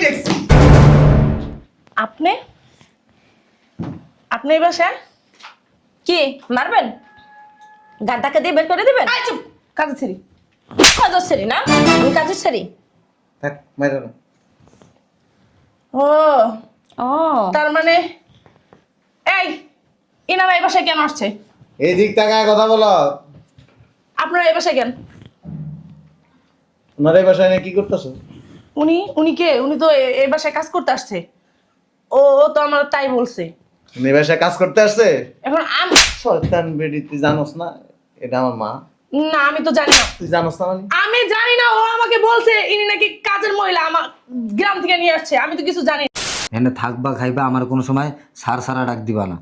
দেখছি। আপনি আপনি এই বাসায় কি মারবেন? গাদ্দাকে দিয়ে বের করে দিবেন? আই চুপ, কাজে ছেড়ি। কাজের সেরি না, আমি কাজের সেরি। থাক মাইরা না। ও ও তার মানে এই ইনারা এই বাসায় কেন আসছে? এই দিক তাকায় কথা বলো। আপনারা এই বাসায় কেন? ওনার এই বাসায় নিয়ে কি করতেছো? উনি উনি কে? উনি তো এই বাসায় কাজ করতে আসছে। ও ও তো আমার তাই বলছে। উনি এই বাসায় কাজ করতে আসছে? এখন আমি শয়তান বেডি, তুই জানোস না এটা আমার মা? না, আমি তো জানি না। তুই জানোস না মানে? আমি জানি না, ও আমাকে বলছে ইনি নাকি কাজের মহিলা, আমার গ্রাম থেকে নিয়ে আসছে, আমি তো কিছু জানি না। এনে থাকবা খাইবা, আমার কোনো সময় সার সারা ডাক দিবা না।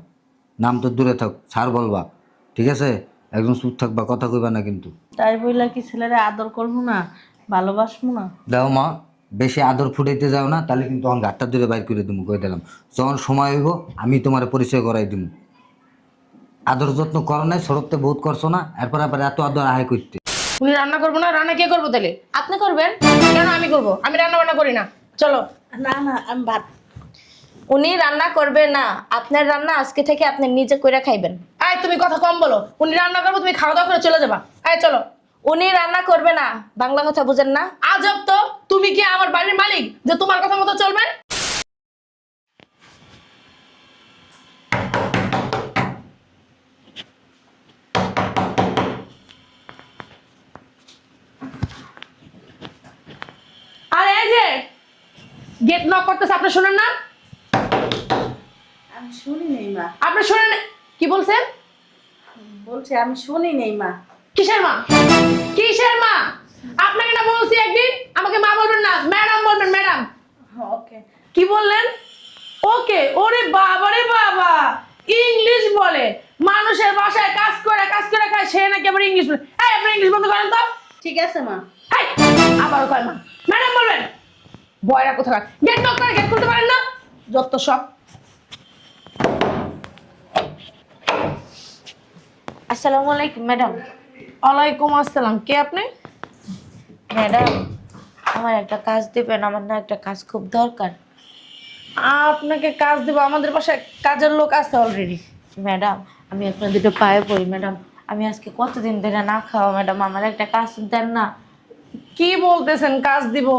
নাম তো দূরে থাক, সার বলবা, ঠিক আছে? একদম চুপ থাকবা, কথা কইবা না কিন্তু। তাই বইলা কি ছেলেরা আদর করবো না, ভালোবাসবো না? দাও মা, বেশি আদর ফুটাইতে যাও না, তাহলে কিন্তু আমার ঘাটটা দূরে বাইর করে দিমু, কই দিলাম। যখন সময় হইব আমি তোমার পরিচয় করাই দিমু। আদর যত্ন করো নাই, সরবতে বহুত করছো না, এরপর আবার এত আদর আহাই করতে। উনি রান্না করবো না? রান্না কে করবো তাহলে? আপনি করবেন? কেন আমি করবো? আমি রান্না বান্না করি না। চলো। না না, আমি ভাত। উনি রান্না করবে না, আপনার রান্না আজকে থেকে আপনি নিজে কইরা খাইবেন। আয় তুমি কথা কম বলো। উনি রান্না করবো, তুমি খাওয়া দাওয়া করে চলে যাবা। আয় চলো। উনি রান্না করবে না, বাংলা কথা বুঝেন না? আজব তো, তুমি কি আমার বাড়ির মালিক যে তোমার কথা মতো চলবে? আর এই যে গেট নক করতেছে, আপনি শুনেন না? আমি শুনি নেই মা। আপনি শুনেন? কি বলছেন? বলছে আমি শুনি নেই মা। কিসের মা? কিসের মা? আপনাকে না বলছি একদিন আমাকে মা বলবেন না, ম্যাডাম বলবেন, ম্যাডাম। ওকে। কি বললেন? ওকে? ওরে বাবা রে বাবা, ইংলিশ বলে। মানুষের বাসায় কাজ করে খায়, সে নাকি আবার ইংলিশ বলে। এই আপনি ইংলিশ বন্ধ করেন তো। ঠিক আছে মা। এই আবারও কয় মা, ম্যাডাম বলবেন। বয়রা কোথাকার, গেট নক করে গেট খুলতে পারেন না? যত সব। আসসালামু আলাইকুম ম্যাডাম। ওয়ালাইকুম আসসালাম। কে আপনি? ম্যাডাম, আমার একটা কাজ দিবেন, আমার না একটা কাজ খুব দরকার। আপনাকে কাজ দেবো? আমাদের বাসায় কাজের লোক আছে অলরেডি। ম্যাডাম, আমি আপনার দুটো পায়ে পড়ি ম্যাডাম, আমি আজকে কতদিন ধরে না খাওয়া ম্যাডাম, আমার একটা কাজ দেন না। কি বলতেছেন কাজ দিব?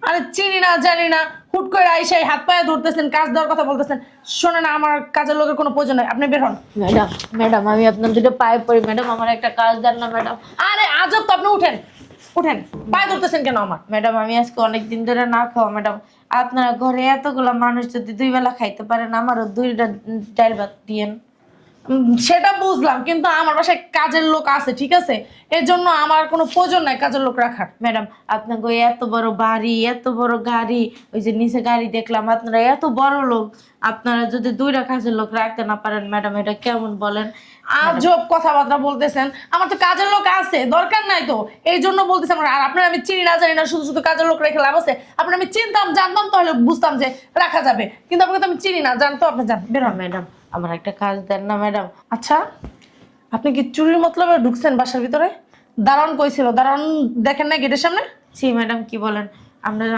আরে চিনি না জানি না, হুট করে আইসাই হাত পায়ে ধরতেছেন, কাজ দেওয়ার কথা বলতেছেন। শোনে না, আমার কাজের লোকের কোনো প্রয়োজন নাই, আপনি বের হন। ম্যাডাম ম্যাডাম, আমি আপনার দুটো পায়ে পড়ি ম্যাডাম, আমার একটা কাজ দেন না ম্যাডাম। আরে আজব তো, আপনি উঠেন উঠেন, পায়ে ধরতেছেন কেন আমার? ম্যাডাম, আমি আজকে অনেক দিন ধরে না খাওয়া ম্যাডাম, আপনারা ঘরে এতগুলো মানুষ যদি দুই বেলা খাইতে পারেন, আমারও দুইটা ডাল ভাত দিয়েন। সেটা বুঝলাম, কিন্তু আমার বাসায় কাজের লোক আছে, ঠিক আছে? এর জন্য আমার কোনো প্রয়োজন নাই কাজের লোক রাখার। ম্যাডাম, আপনাকে ওই এত বড় বাড়ি, এত বড় গাড়ি, ওই যে নিচে গাড়ি দেখলাম, আপনারা এত বড় লোক, আপনারা যদি দুইটা কাজের লোক রাখতে না পারেন ম্যাডাম, এটা কেমন বলেন? আজব কথাবার্তা বলতেছেন। আমার তো কাজের লোক আছে, দরকার নাই তো, এই জন্য বলতেছেন। আর আপনার আমি চিনি না জানি না, শুধু শুধু কাজের লোক রেখে লাভ আছে? আপনার আমি চিনতাম জানতাম তাহলে বুঝতাম যে রাখা যাবে, কিন্তু আপনাকে তো আমি চিনি না জানতো। আপনি যান, বের হন। ম্যাডাম, আমার একটা কাজ দেন না ম্যাডাম। আচ্ছা, আপনি কি চুরির মতলবে ঢুকছেন বাসার ভিতরে? দারোয়ান কইছিল, দারোয়ান দেখেন না গেটের সামনে? জি ম্যাডাম, কি বলেন?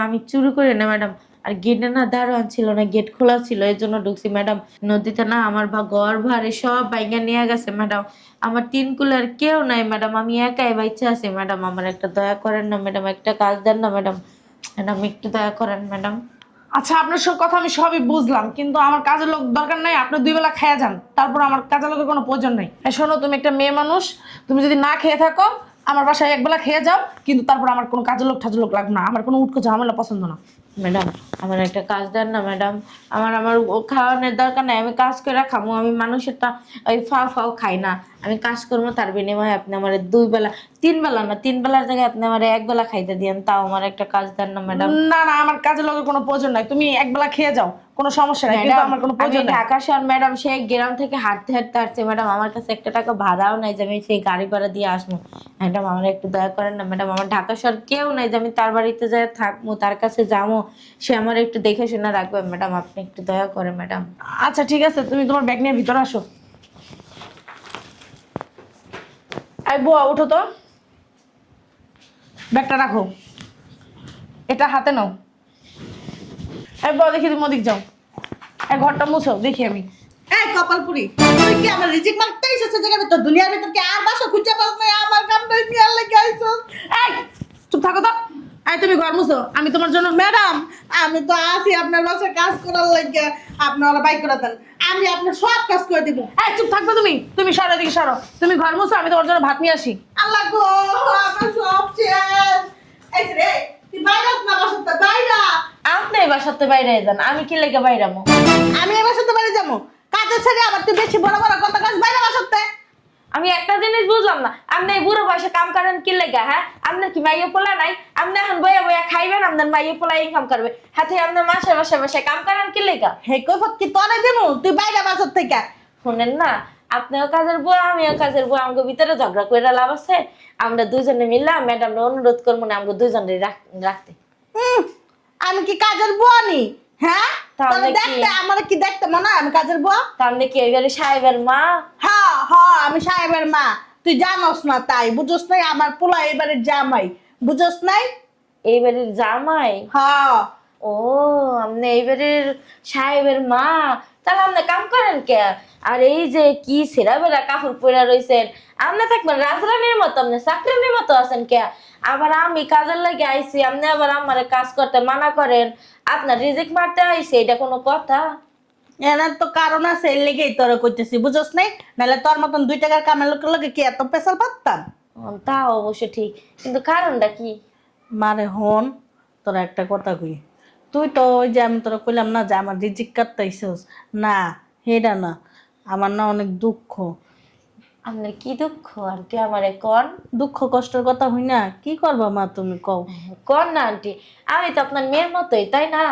আমি চুরি করি না ম্যাডাম, আর গেটে না দারোয়ান ছিল না, গেট খোলা ছিল, এই জন্য ঢুকছি ম্যাডাম। নদীতে না আমার ঘর ভাড়ে সব বাইঙ্গা নিয়ে গেছে ম্যাডাম, আমার তিন কুলার কেউ নাই ম্যাডাম, আমি একাই বাইচে আছি ম্যাডাম, আমার একটা দয়া করেন না ম্যাডাম, একটা কাজ দেন না ম্যাডাম, ম্যাডাম একটু দয়া করেন ম্যাডাম। আচ্ছা, আপনার সব কথা আমি সবই বুঝলাম, কিন্তু আমার কাজের লোক দরকার নাই। আপনি দুই বেলা খেয়ে যান, তারপর আমার কাজের লোকের কোনো প্রয়োজন নাই। শোনো, তুমি একটা মেয়ে মানুষ, তুমি যদি না খেয়ে থাকো আমার বাসায় একবেলা খেয়ে যাও, কিন্তু তারপর আমার কোনো কাজের লোক ঠাজের লোক লাগবে না। আমার কোনো উটকো ঝামেলা পছন্দ না। ম্যাডাম, আমার একটা কাজ দেন না ম্যাডাম, আমার আমার খাওয়ানোর দরকার নাই, আমি কাজ করে খামো, আমি মানুষেরটা ওই ফাও খাই না, আমি কাজ করবো, তার বিনিময়ে আপনি আমার দুই বেলা, তিন বেলা না, তিন বেলার জায়গায় আপনি আমার এক বেলা খাইতে দিয়েন, তাও আমার একটা কাজ দেন না ম্যাডাম। না না, আমার কাজের লোকের কোনো প্রয়োজন নাই, তুমি একবেলা খেয়ে যাও, কোনো সমস্যা নাই, কিন্তু আমার কোনো আমি প্রয়োজন নাই। ঢাকা শহর ম্যাডাম, সেই গ্রাম থেকে হাঁটতে হাঁটতে আসছে ম্যাডাম, আমার কাছে একটা টাকা ভাড়াও নাই যে আমি সেই গাড়ি ভাড়া দিয়ে আসবো ম্যাডাম, আমার একটু দয়া করেন না ম্যাডাম, আমার ঢাকা শহর কেউ নাই যে আমি তার বাড়িতে যাই থাকবো, তার কাছে যাবো, সে আমার একটু দেখে শুনে রাখবে ম্যাডাম, আপনি একটু দয়া করে ম্যাডাম। আচ্ছা ঠিক আছে, তুমি তোমার ব্যাগ নিয়ে ভিতরে আসো। এই বুয়া, উঠো তো, ব্যাগটা রাখো, এটা হাতে নাও। এই বউ দেখি তুমি ওদিক যাও, এই ঘরটা মুছো দেখি আমি। এই কপালপুরি, তুই কি আমার রিজিক মারতে এসেছিস জায়গা ভিতর? দুনিয়ার ভিতর কি আর বাসা খুঁজে পাস না? আমার কামটা নিয়ে লেগে আইছস। এই চুপ থাকো তো। এই তুমি ঘর মুছো, আমি তোমার জন্য। ম্যাডাম, আমি তো আছি আপনার বাসায় কাজ করার লাগে, আপনারা বাইক করে দেন, আমি আপনার সব কাজ করে দিব। এই চুপ থাকবে তুমি, তুমি সরো এদিকে সরো। তুমি ঘর মুছো, আমি তোমার জন্য ভাত নিয়ে আসি। আল্লাহ গো, আমার সব শেষ। এই যে রে, তুই বাইরে না বাসাতে বাইরা। আপনি এই বাসাতে বাইরে যান, আমি কি লেগে বাইরামো? আমি এবার সাথে বাড়ি যাবো কাজের ছেড়ে, আবার তুই বেশি বড় বড় কথা কাজ বাইরে বাসাতে। আমি একটা জিনিস বুঝলাম না, আপনি এই বুড়ো বয়সে কাম করেন কি লেগা? হ্যাঁ, আপনার কি মাইয়া পোলা নাই? আপনি এখন বইয়া বইয়া খাইবেন, আপনার মাইয়া পোলা ইনকাম করবে, হাতে আপনার মাসে মাসে মাসে কাম করেন কি লেগা? হে কৈফত কি তোরে দেবো? তুই বাইরে বাসার থেকে। শুনেন না, আপনিও কাজের বুয়া আমিও কাজের বুয়া, আমাকে ভিতরে ঝগড়া করে লাভ আছে? আমরা দুজনে মিললে ম্যাডামরা অনুরোধ করবো না আমাকে দুজনে রাখতে। আমি কি কাজের বুয়া নি? হ্যাঁ, তাহলে তাহলে কি? দেখতে আমার কি দেখতে মনে হয় আমি কাজের বুয়া? তাহলে কি এবারে সাহেবের মা? হ্যাঁ হ্যাঁ, আমি সাহেবের মা। তুই জানোস না তাই বুঝোস নাই? আমার পোলা এবারে জামাই, বুঝোস নাই? এই বাড়ির জামাই? হ্যাঁ। ও, আপনি এইবারের সাহেবের মা? তাহলে আপনি কাম করেন কে? আর এই যে কি ছেঁড়া বেড়া কাপড় পরে রয়েছেন, আপনি থাকবেন রাজরানীর মতো, আপনি চাকরানির মতো আছেন কে? আবার আমি কাজের লাগে আইছি, আপনি আবার আমার কাজ করতে মানা করেন, আপনার রিজিক মারতে আইছি, এটা কোনো কথা? এনার তো কারণ আছে, এর লেগেই তোরা করতেছি, বুঝোস নাই? নাহলে তোর মতন 2 টাকার কামের লোকের লগে কি এত পেশাল পারতাম? তা অবশ্য ঠিক, কিন্তু কারণটা কি? মারে হন, তোরা একটা কথা কই। তুই তো ওই যে আমি তোরা কইলাম না যে আমার রিজিক কাটতাইছস না, হেডা না, আমার না অনেক দুঃখ। আপনার কি দুঃখ আন্টি? আমারে কন। দুঃখ কষ্টের কথা হই না, কি করবা মা তুমি কও? কন না আন্টি, আমি তো আপনার মেয়ের মতোই, তাই না?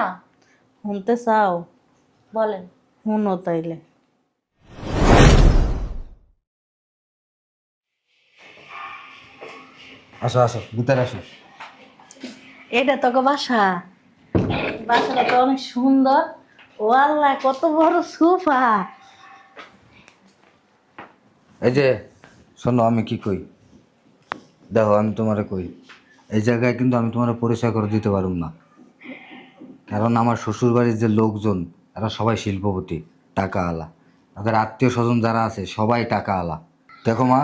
শুনতে চাও? বলেন। শুনো তাইলে। আসো আসো, ভিতরে আসো। এটা তোকে বাসা? বাসাটা তো অনেক সুন্দর। ও আল্লাহ, কত বড় সোফা! এই যে শোনো, আমি কি কই দেখো, আমি তোমারে কই, এই জায়গায় কিন্তু আমি তোমার পরিচয় করে দিতে পারুম না, কারণ আমার শ্বশুর বাড়ির যে লোকজন এরা সবাই শিল্পপতি, টাকা আলা, তাদের আত্মীয় স্বজন যারা আছে সবাই টাকা আলা। দেখো মা,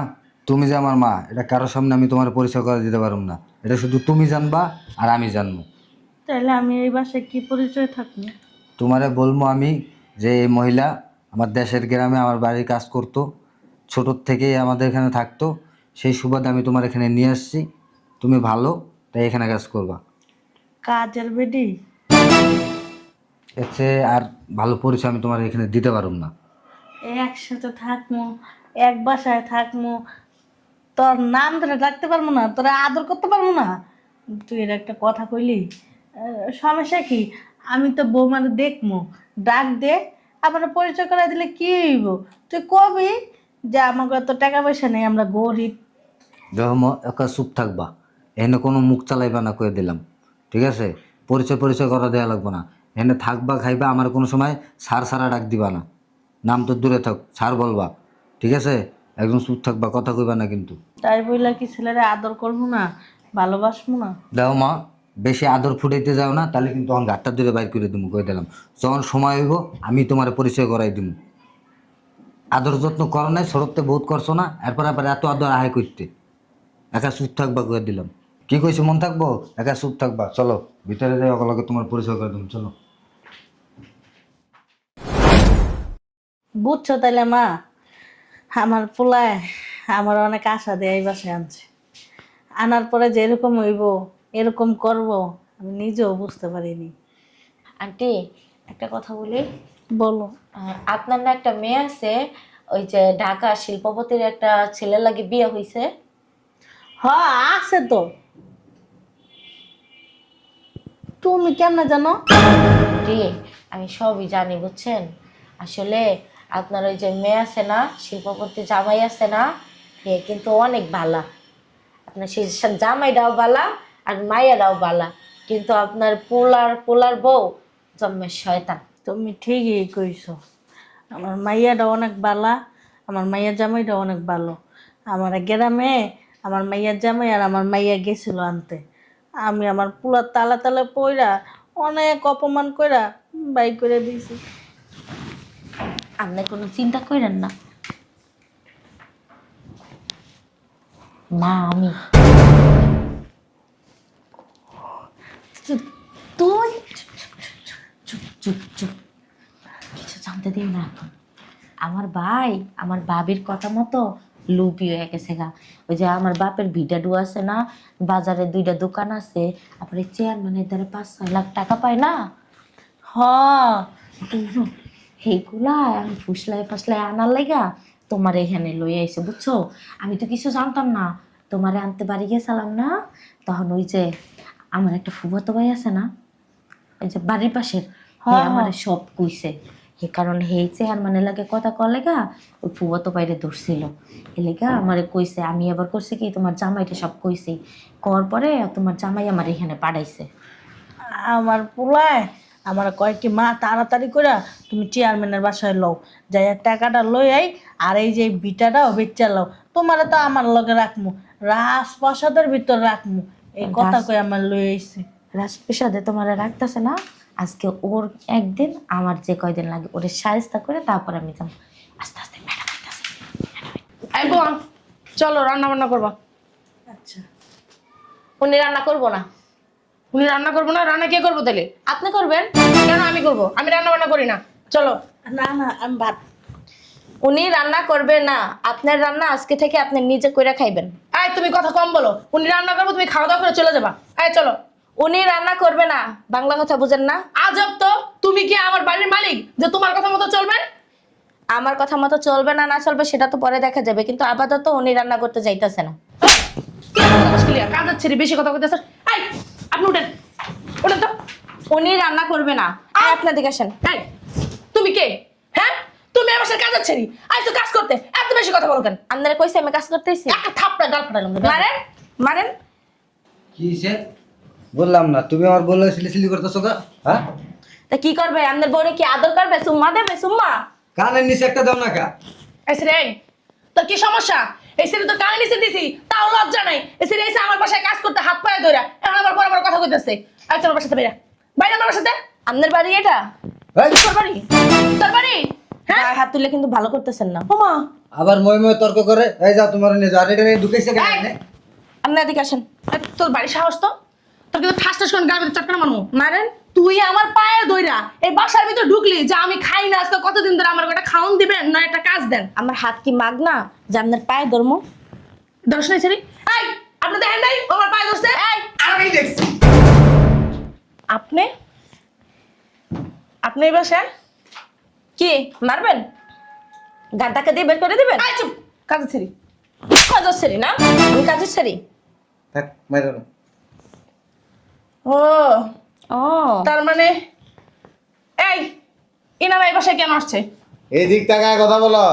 তুমি যে আমার মা, এটা কারোর সামনে আমি তোমার পরিচয় করে দিতে পারুম না, এটা শুধু তুমি জানবা আর আমি জানবো। তাহলে আমি এই বাসায় কি পরিচয় থাকবো? তোমারে বলবো আমি যে এই মহিলা আমার দেশের গ্রামে আমার বাড়ির কাজ করতো, ছোটোর থেকেই আমাদের এখানে থাকতো, সেই সুবাদে আমি তোমার এখানে নিয়ে আসছি, তুমি ভালো তাই এখানে কাজ করবা। কাজের বেডি? এতে আর ভালো পরিচয় আমি তোমার এখানে দিতে পারুম না। একসাথে থাকবো, এক বাসায় থাকবো, তোর নাম ধরে ডাকতে পারবো না, তোরা আদর করতে পারবো না? তুই এর একটা কথা কইলি, সমস্যা কি? আমি তো বৌমার দেখবো, ডাক দে, আবার পরিচয় করে দিলে কি হইব? তুই কবি যে আমাকে তো টাকা পয়সা নেই, আমরা গরিব। দেখো একা চুপ থাকবা, এখানে কোনো মুখ চালাইবা না করে দিলাম, ঠিক আছে? পরিচয় পরিচয় করা দেওয়া লাগবে না, এখানে থাকবা খাইবা, আমার কোনো সময় সার সারা ডাক দিবা না, নাম তো দূরে থাক, সার বলবা, ঠিক আছে? একদম চুপ থাকবা, কথা কইবা না কিন্তু। তাই বইলা কি ছেলেরা আদর করবো না, ভালোবাসবো না? দেখো মা, বেশি আদর ফুটাইতে যাও না, তাহলে কিন্তু আমার ঘাটটা দূরে বাইর করে দিবো, কই দিলাম। যখন সময় হইব আমি তোমার পরিচয় করাই দিব। আদর যত্ন করো নাই, সরবতে বহুত করছো না, এরপর আবার এত আদর আয় করতে। একা চুপ থাকবা করে দিলাম। কি কইছো মন থাকবো? একা চুপ থাকবা, চলো ভিতরে যাই, ওগুলোকে তোমার পরিচয় করে দিলাম, চলো। বুঝছো তাইলে মা, আমার পোলায় আমার অনেক আশা দিয়ে এই বাসায় আনছে, আনার পরে যে এরকম হইব, এরকম করব, আমি নিজেও বুঝতে পারিনি। আন্টি, একটা কথা বলি। বলো। আপনার না একটা মেয়ে আছে, ওই যে ঢাকা শিল্পপতির একটা ছেলে লাগে বিয়ে হইছে? হ্যাঁ আছে তো। তুমি কেমনে জানো? আন্টি, আমি সবই জানি বুঝছেন। আসলে আপনার ওই যে মেয়ে আছে না, শিল্পপতি জামাই আছে না, সে কিন্তু অনেক বালা। আপনার সেই জামাইটাও বালা আর মাইয়ারাও বালা, কিন্তু আপনার পোলার বউ জন্মের শয়তান। তুমি ঠিকই কইছো, আমার মাইয়াটা অনেক বালা, আমার মাইয়া জামাইটা অনেক ভালো। আমার গ্রামে আমার মাইয়ার জামাই আর আমার মাইয়া গেছিল আনতে, আমি আমার পুরা তালা তালা পইরা অনেক অপমান কইরা বাই করে দিয়েছি। আপনি কোনো চিন্তা করেন না, মা আমি তুই চুপ চুপ চুপ, কিছু জানতে দিন না এখন। আমার ভাই আমার বাবির কথা মতো লুপি হয়ে গেছে গা। ওই যে আমার বাপের ভিডাডু আছে না, বাজারে 2টা দোকান আছে, আপনার চেয়ারম্যানের দ্বারা 5-6 লাখ টাকা পায় না, হ সেইগুলা আমি ফুসলাই আনার লাইগা তোমার এখানে লই আইছে, বুঝছো? আমি তো কিছু জানতাম না, তোমারে আনতে বাড়ি গেছিলাম না, তখন ওই যে আমার একটা ফুফাতো ভাই আছে না, ওই যে বাড়ির পাশের, আমার সব কইছে। এই কারণে হেই চেয়ারম্যানের লাগে কথা কর লেগা ওই ফুফাতো বাইরে ধরছিল, এ লেগা আমারে কইছে। আমি আবার করছি কি, তোমার জামাইটা সব কইছি, কর পরে তোমার জামাই আমার এখানে পাঠাইছে। আমার পোলায় আমার কয় কি মা তাড়াতাড়ি করে তুমি চেয়ারম্যানের বাসায় লও, যাই টাকাটা লই আই, আর এই যে বিটাটাও বেচা লও, তোমারে তো আমার লগে রাখমু, রাজপ্রাসাদের ভিতর রাখমু, এই কথা কই আমার লই আইছে। রাজপ্রাসাদে তোমার রাখতেছে না, আজকে ওর একদিন আমার যে কয়দিন লাগে ওরে সাহায্য করে তারপর আমি যাবো। আস্তে আস্তে ম্যাডাম আইতাছে। এই বোন, চলো রান্না বান্না করবা। আচ্ছা উনি রান্না করবো না। উনি রান্না করবো না? রান্না কে করবো তাহলে? আপনি করবেন? কেন আমি করবো? আমি রান্না বান্না করি না। চলো। না না আমি ভাত উনি রান্না করবে না, আপনার রান্না আজকে থেকে আপনি নিজে কইরা খাইবেন। এই তুমি কথা কম বলো। উনি রান্না করবো, তুমি খাওয়া দাওয়া করে চলে যাবা। এই চলো। উনি রান্না করবে না, বাংলা কথা বুঝেন না? আজব তো, তুমি কি আমার বাড়ির মালিক যে তোমার কথা মতো চলবে? আমার কথা মতো চলবে না না চলবে সেটা তো পরে দেখা যাবে, কিন্তু আপাতত উনি রান্না করতে যাইতেছে না। কাজের ছেড়ে বেশি কথা কইতেছ। এই আপনি উঠেন, উঠেন তো। উনি রান্না করবে না, আর আপনার দিকে আসেন। এই তুমি কে? হ্যাঁ, তুমি আমার সাথে কাজের ছেড়ি আইছো কাজ করতে, এত বেশি কথা বলো কেন? আপনারা কইছে আমি কাজ করতেছি? একটা থাপড়া গাল ফাটালাম। মারেন মারেন। কি সে বললাম না, তুমি আমার বললে সিলি করতেছো গা? হ্যাঁ, তা কি করবে? আপনার বউরে কি আদর করবে? সুম্মা দেবে? সুম্মা কানের নিচে একটা দাও না কা? এই রে, তোর কি সমস্যা? এই সেরে তো কানে নিচে দিছি, তাও লজ্জা নাই। এই সেরে এসে আমার বাসায় কাজ করতে হাত পায়ে ধরে এখন আবার বড় বড় কথা কইতেছে। আর তোর বাসাতে বাইরে বাইরে, আমার বাসাতে। আপনার বাড়ি এটা? এই, তোর বাড়ি? তোর বাড়ি? হ্যাঁ, গায়ে হাত তুলে কিন্তু ভালো করতেছেন না। ওমা আবার মই তর্ক করে। এই যাও তোমার নিয়ে যাও, আর এটা নিয়ে ঢুকেছে কেন? এই! আপনার এদিকে আসেন। তোর বাড়ি সাহস তো? তোর কিন্তু ঠাস ঠাস করে গায়ের ভিতরে চটকানা মারমু। মারেন। তুই আমার পায়ে ধইরা এই বাসার ভিতর ঢুকলি যে আমি খাই না আজকে কতদিন ধরে, আমার একটা খাওন দিবেন না একটা কাজ দেন? আমার হাত কি মাগ না যে আপনার পায়ে ধর্ম? দর্শ নাই ছেড়ি। এই আপনি দেখেন নাই ও আমার পায়ে ধরছে? এই আমি দেখছি। আপনি আপনি এই বাসায় কি মারবেন? গাদ্দাকে দিয়ে বের করে দিবেন? আই চুপ, কাজে ছেড়ি। কাজের সেরি না, আমি কাজের সেরি। থাক মাইরো না। ও ও তার মানে এই ইনারা এই বাসায় কেন আসছে? এই দিক তাকায় কথা বলো।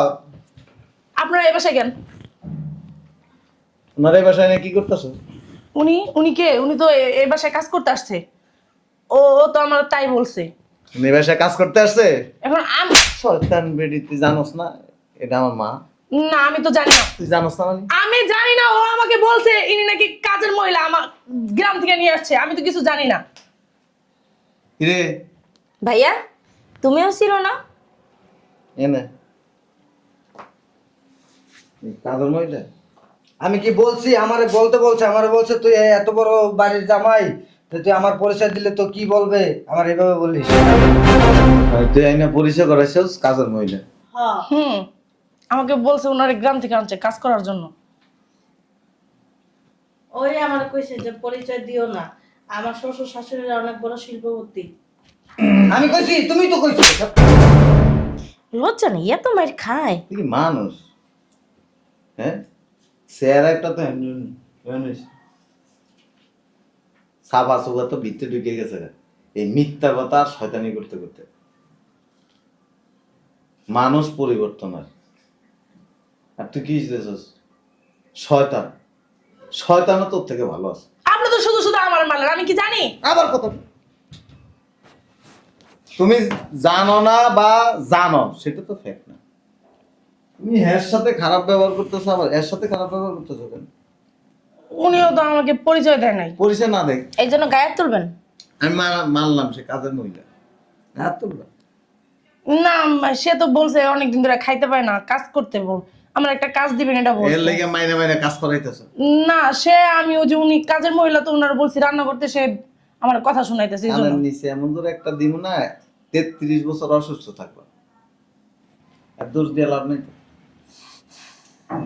আপনারা এই বাসায় কেন? ওনার এই বাসায় নিয়ে কি করতেছো? উনি উনি কে? উনি তো এই বাসায় কাজ করতে আসছে। ও ও তো আমার তাই বলছে। উনি এই বাসায় কাজ করতে আসছে? এখন আমি শয়তান বেডি, তুই জানোস না এটা আমার মা? না, আমি তো জানি না। তুই জানোস না মানে? আমি জানি না, ও আমাকে বলছে ইনি নাকি কাজের মহিলা, আমার গ্রাম থেকে নিয়ে আসছে। আমি তো কিছু জানি না। কিরে ভাইয়া তুমিও ছিল না? এনে এই কাজের মহিলা? আমি কি বলছি? আমারে বলতে বলছে, আমারে বলছে তুই এত বড় বাড়ির জামাই, তো তুই আমার পরিচয় দিলে তো কি বলবে? আমার এভাবে বলিস? তুই আইনা পরিচয় করাইছিস কাজের মহিলা? হ্যাঁ আমাকে বলছে ওনার গ্রাম থেকে আনছে কাজ করার জন্য। ওই আমার কইছে যে পরিচয় দিও না, আমার শ্বশুর শাশুড়িরা অনেক বড় শিল্পপতি। আমি কইছি? তুমি তো কইছো। লজ্জা নেই, এত মাইর খায়। তুই কি মানুষ? হ্যাঁ, চেহারা একটা তো সাবা সুবা তো ভিতরে ঢুকে গেছে এই মিথ্যা কথা আর শয়তানি করতে করতে। মানুষ পরিবর্তন হয়। আর তুই কি দিতেছিস? শয়তান। শয়তানও তোর থেকে ভালো আছে। আপনি তো শুধু শুধু আমার মালের, আমি কি জানি? আবার কথা তুমি জানো না বা জানো সেটা তো ফ্যাক্ট না। তুমি এর সাথে খারাপ ব্যবহার করতেছো, আবার এর সাথে খারাপ ব্যবহার করতেছো কেন? উনিও তো আমাকে পরিচয় দেয় নাই। পরিচয় না দেখ। এই জন্য গায়ে হাত তুলবেন? আমি মানলাম সে কাজের মহিলা। এত না সে তো বলছে অনেকদিন ধরে খাইতে পায় না, কাজ করতে বল, আমার একটা কাজ দিবেন এটা এর বলছে। লেগে মাইনে মাইনে কাজ করাইতেছ। না সে আমি ওই যে উনি কাজের মহিলা তো ওনার বলছি রান্না করতে, সে আমার কথা শুনাইতেছে এই জন্য। কানের নিচে এমন ধরে একটা দিব না, 33 বছর অসুস্থ থাকবা। আর দোষ দিয়ে লাভ নেই তো।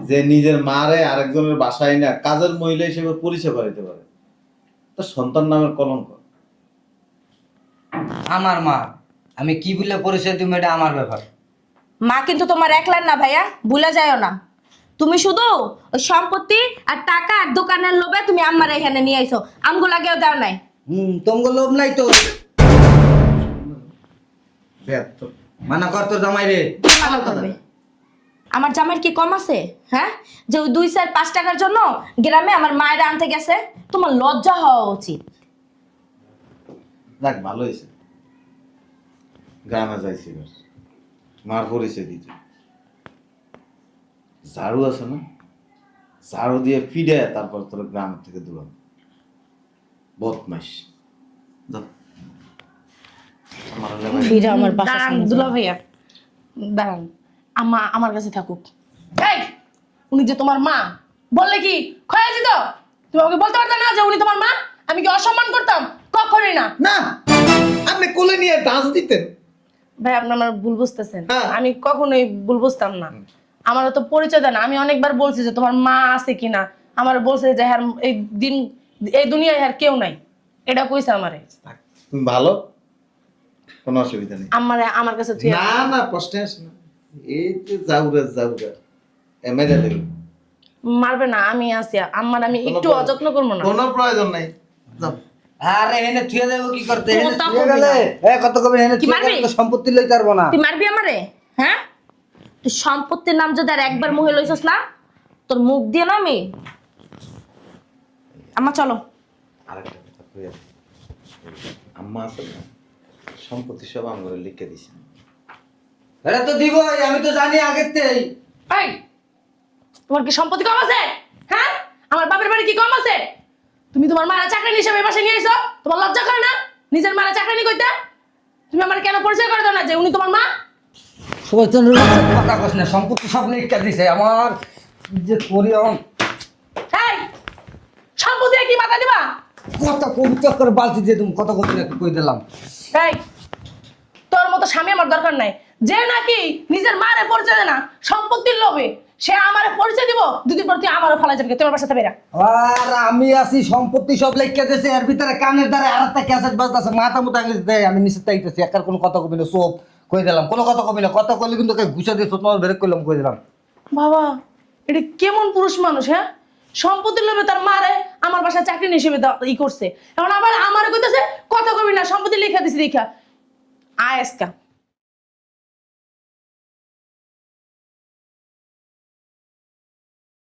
যে নিজের মারে আরেকজনের বাসায় না কাজের মহিলা হিসেবে পরিচয় করাইতে পারে, তার সন্তান নামের কলঙ্ক। আমার মা, আমি কি বলে পরিচয় তুমি, এটা আমার ব্যাপার। মা কিন্তু তোমার একলার না ভাইয়া, ভুলে যাও না। তুমি শুধু ওই সম্পত্তি আর টাকা আর দোকানের লোভে তুমি আমার এখানে নিয়ে আইছো, আমগো লাগেও দাও নাই। তোমার লোভ নাই তো? ব্যর্থ। মানা কর তোর জামাই রে। মানা করবে? আমার জামাইয়ের কি কম আছে? হ্যাঁ, যে ওই 2-4-5 টাকার জন্য গ্রামে আমার মায়ের আনতে গেছে। তোমার লজ্জা হওয়া উচিত। যাক ভালো হয়েছে, গ্রামে যাইছি এবার, মার পরিচয় দিতে। ঝাড়ু আছে না, ঝাড়ু দিয়ে ফিডে তারপর তোর গ্রাম থেকে দূরান বদমাইশ। যাও। আমার হলে ভাই- ফিরে আমার বাসা দাঁড়ান দুলা ভাইয়া, দাঁড়ান, আমার কাছে থাকুক। এই উনি যে তোমার মা বললে কি খয়া যেত? তুমি আমাকে বলতে পারতে না যে উনি তোমার মা? আমি কি অসম্মান করতাম? কখনোই না। না, আপনি কোলে নিয়ে ডান্স দিতেন। ভাই আপনি আমার ভুল বুঝতেছেন, হ্যাঁ। আমি কখনোই ভুল বুঝতাম না। আমার তো পরিচয় দেন, আমি অনেকবার বলছি যে তোমার মা আছে কিনা, আমার বলছে যে হ্যাঁ এই দিন এই দুনিয়ায় আর কেউ নাই, এটা কইছে আমারে। থাক, তুমি ভালো, কোনো অসুবিধা নেই। আমার কাছে তুই না না, প্রশ্ন আসে না। এই যে যাউরা এমএলএ দেবে, মারবে না, আমি আছি আমার, আমি কোনো একটু প্রয়োজন- অযত্ন করবো না। কোনো প্রয়োজন নাই। যাও। আরে এনে থুয়ে দেবো কি করতে? এনে কথা থুয়ে কবি গেলে কত কবি এনে কি থুয়ে মারবি? গেলে তো সম্পত্তি লইতে পারবো না। তুই মারবি আমারে? হ্যাঁ, তুই সম্পত্তির নাম যদি আর একবার মুখে লইছস না, তোর মুখ দিয়ে না আমি। আমার চলো। আরেকটা কথা কই আছে। আম্মা আছে না, সম্পত্তি সব আমরা লিখে দিছি। এটা তো দিবই, আমি তো জানি আগের থেকেই। এই তোমার কি সম্পত্তি কম আছে? হ্যাঁ, আমার বাপের বাড়ি কি কম আছে? তুমি তোমার মারা চাকরি হিসেবে এই পাশে নিয়ে এসো, তোমার লজ্জা করে না নিজের মারা চাকরি কইতে? তুমি আমার কেন পরিচয় করে দাও না যে উনি তোমার মা? সুভাষচন্দ্র কথা কস না, সম্পত্তি সব লিখে দিছে আমার। কি যে করি এখন, এই সম্পত্তি কি মাথা দিবা? কথা কবিতা করে বালতি দিয়ে তুমি কথা কবি না কই দিলাম। এই তোর মতো স্বামী আমার দরকার নাই, যে নাকি নিজের মারে পরিচয় দেয় না, সম্পত্তির লোভে সে আমারে পরিচয় দিব, দুদিন পর তুই আমারও ফেলা যাবে, তোমার বাসাতে বেরা। আর আমি আছি, সম্পত্তি সব লিখে দিছে, এর ভিতরে কানের দ্বারা আর একটা ক্যাসেট বাজতেছে, মাথা মুথা দেয়, আমি নিচে তাইতেছি, একার কোনো কথা কবি না, সব কই দিলাম, কোনো কথা কবি না, কথা কইলে কিন্তু ঘুষা দিয়ে তোমার বেরেক করলাম, কই দিলাম। বাবা এটা কেমন পুরুষ মানুষ? হ্যাঁ, সম্পত্তির লোভে তার মারে আমার বাসায় চাকরি হিসেবে ই করছে, এখন আবার আমারে কইতেছে কথা কবি না, সম্পত্তি লিখা দিছি দেখা। আয় আজকা